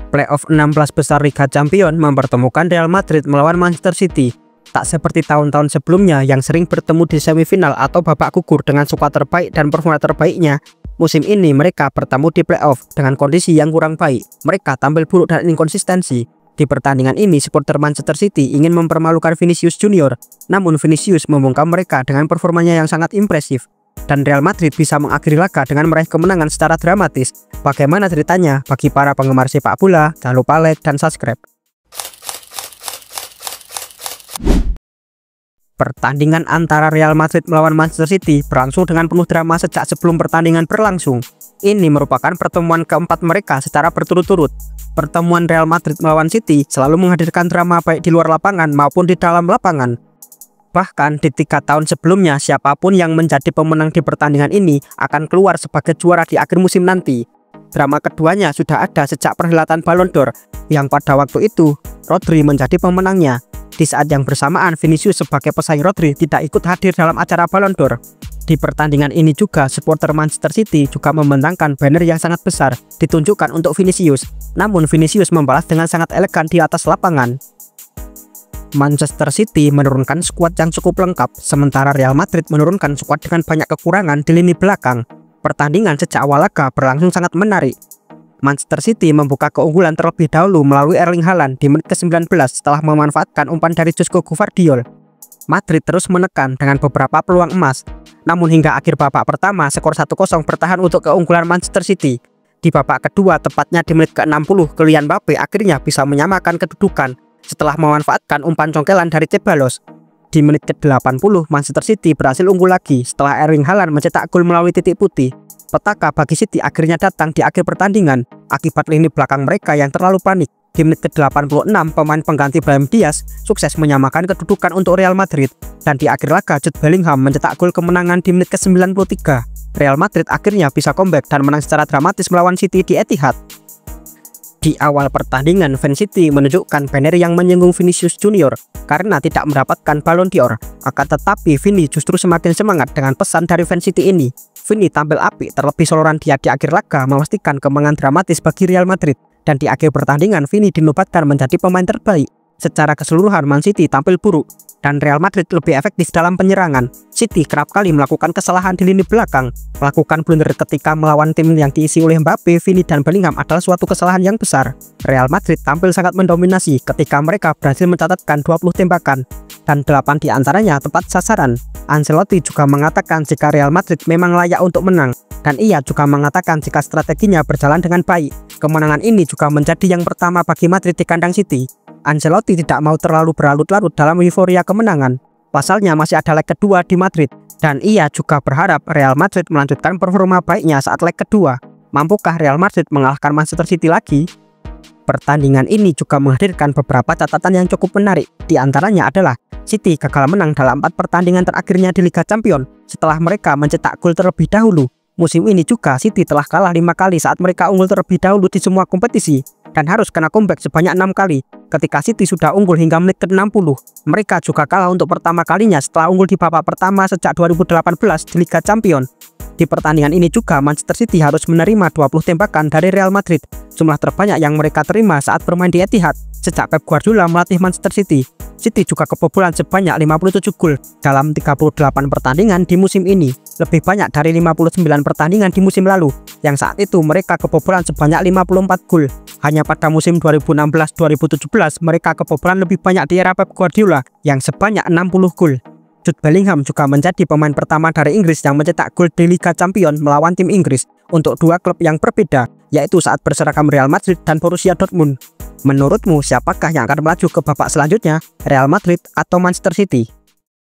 Playoff 16 besar Liga Champions mempertemukan Real Madrid melawan Manchester City. Tak seperti tahun-tahun sebelumnya yang sering bertemu di semifinal atau babak gugur dengan skuad terbaik dan performa terbaiknya, musim ini mereka bertemu di playoff dengan kondisi yang kurang baik. Mereka tampil buruk dan inkonsistensi. Di pertandingan ini, supporter Manchester City ingin mempermalukan Vinicius Junior, namun Vinicius membungkam mereka dengan performanya yang sangat impresif. Dan Real Madrid bisa mengakhiri laga dengan meraih kemenangan secara dramatis. Bagaimana ceritanya? Bagi para penggemar sepak bola, jangan lupa like dan subscribe. Pertandingan antara Real Madrid melawan Manchester City berlangsung dengan penuh drama sejak sebelum pertandingan berlangsung. Ini merupakan pertemuan keempat mereka secara berturut-turut. Pertemuan Real Madrid melawan City selalu menghadirkan drama baik di luar lapangan maupun di dalam lapangan. Bahkan di 3 tahun sebelumnya, siapapun yang menjadi pemenang di pertandingan ini akan keluar sebagai juara di akhir musim nanti. Drama keduanya sudah ada sejak perhelatan Ballon d'Or, yang pada waktu itu Rodri menjadi pemenangnya. Di saat yang bersamaan, Vinicius sebagai pesaing Rodri tidak ikut hadir dalam acara Ballon d'Or. Di pertandingan ini juga, supporter Manchester City juga membentangkan banner yang sangat besar ditunjukkan untuk Vinicius. Namun Vinicius membalas dengan sangat elegan di atas lapangan. Manchester City menurunkan skuad yang cukup lengkap, sementara Real Madrid menurunkan skuad dengan banyak kekurangan di lini belakang. Pertandingan sejak awal laga berlangsung sangat menarik. Manchester City membuka keunggulan terlebih dahulu melalui Erling Haaland di menit ke-19 setelah memanfaatkan umpan dari Josko Gvardiol. Madrid terus menekan dengan beberapa peluang emas, namun hingga akhir babak pertama skor 1-0 bertahan untuk keunggulan Manchester City. Di babak kedua, tepatnya di menit ke-60, Kylian Mbappe akhirnya bisa menyamakan kedudukan setelah memanfaatkan umpan congkelan dari Ceballos. Di menit ke-80, Manchester City berhasil unggul lagi setelah Erling Haaland mencetak gol melalui titik putih. Petaka bagi City akhirnya datang di akhir pertandingan akibat lini belakang mereka yang terlalu panik. Di menit ke-86, pemain pengganti Brahim Diaz sukses menyamakan kedudukan untuk Real Madrid. Dan di akhir laga, Jude Bellingham mencetak gol kemenangan di menit ke-93. Real Madrid akhirnya bisa comeback dan menang secara dramatis melawan City di Etihad. Di awal pertandingan, fans City menunjukkan banner yang menyinggung Vinicius Junior karena tidak mendapatkan Ballon d'Or. Akan tetapi, Vini justru semakin semangat dengan pesan dari fans City ini. Vini tampil apik, terlebih soloran dia di akhir laga memastikan kemenangan dramatis bagi Real Madrid. Dan di akhir pertandingan, Vini dinobatkan menjadi pemain terbaik. Secara keseluruhan, Man City tampil buruk dan Real Madrid lebih efektif dalam penyerangan. City kerap kali melakukan kesalahan di lini belakang. Melakukan blunder ketika melawan tim yang diisi oleh Mbappe, Vini, dan Bellingham adalah suatu kesalahan yang besar. Real Madrid tampil sangat mendominasi ketika mereka berhasil mencatatkan 20 tembakan dan 8 diantaranya tepat sasaran. Ancelotti juga mengatakan jika Real Madrid memang layak untuk menang, dan ia juga mengatakan jika strateginya berjalan dengan baik. Kemenangan ini juga menjadi yang pertama bagi Madrid di kandang City. Ancelotti tidak mau terlalu berlarut-larut dalam euforia kemenangan. Pasalnya masih ada leg kedua di Madrid, dan ia juga berharap Real Madrid melanjutkan performa baiknya saat leg kedua. Mampukah Real Madrid mengalahkan Manchester City lagi? Pertandingan ini juga menghadirkan beberapa catatan yang cukup menarik. Di antaranya adalah City gagal menang dalam 4 pertandingan terakhirnya di Liga Champions setelah mereka mencetak gol terlebih dahulu. Musim ini juga City telah kalah 5 kali saat mereka unggul terlebih dahulu di semua kompetisi dan harus kena comeback sebanyak 6 kali. Ketika City sudah unggul hingga menit ke-60, mereka juga kalah untuk pertama kalinya setelah unggul di babak pertama sejak 2018 di Liga Champions. Di pertandingan ini juga Manchester City harus menerima 20 tembakan dari Real Madrid, jumlah terbanyak yang mereka terima saat bermain di Etihad sejak Pep Guardiola melatih Manchester City. City juga kebobolan sebanyak 57 gol dalam 38 pertandingan di musim ini, lebih banyak dari 59 pertandingan di musim lalu, yang saat itu mereka kebobolan sebanyak 54 gol. Hanya pada musim 2016-2017 mereka kebobolan lebih banyak di era Pep Guardiola, yang sebanyak 60 gol. Jude Bellingham juga menjadi pemain pertama dari Inggris yang mencetak gol di Liga Champions melawan tim Inggris untuk 2 klub yang berbeda, yaitu saat berseragam Real Madrid dan Borussia Dortmund. Menurutmu, siapakah yang akan melaju ke babak selanjutnya, Real Madrid atau Manchester City?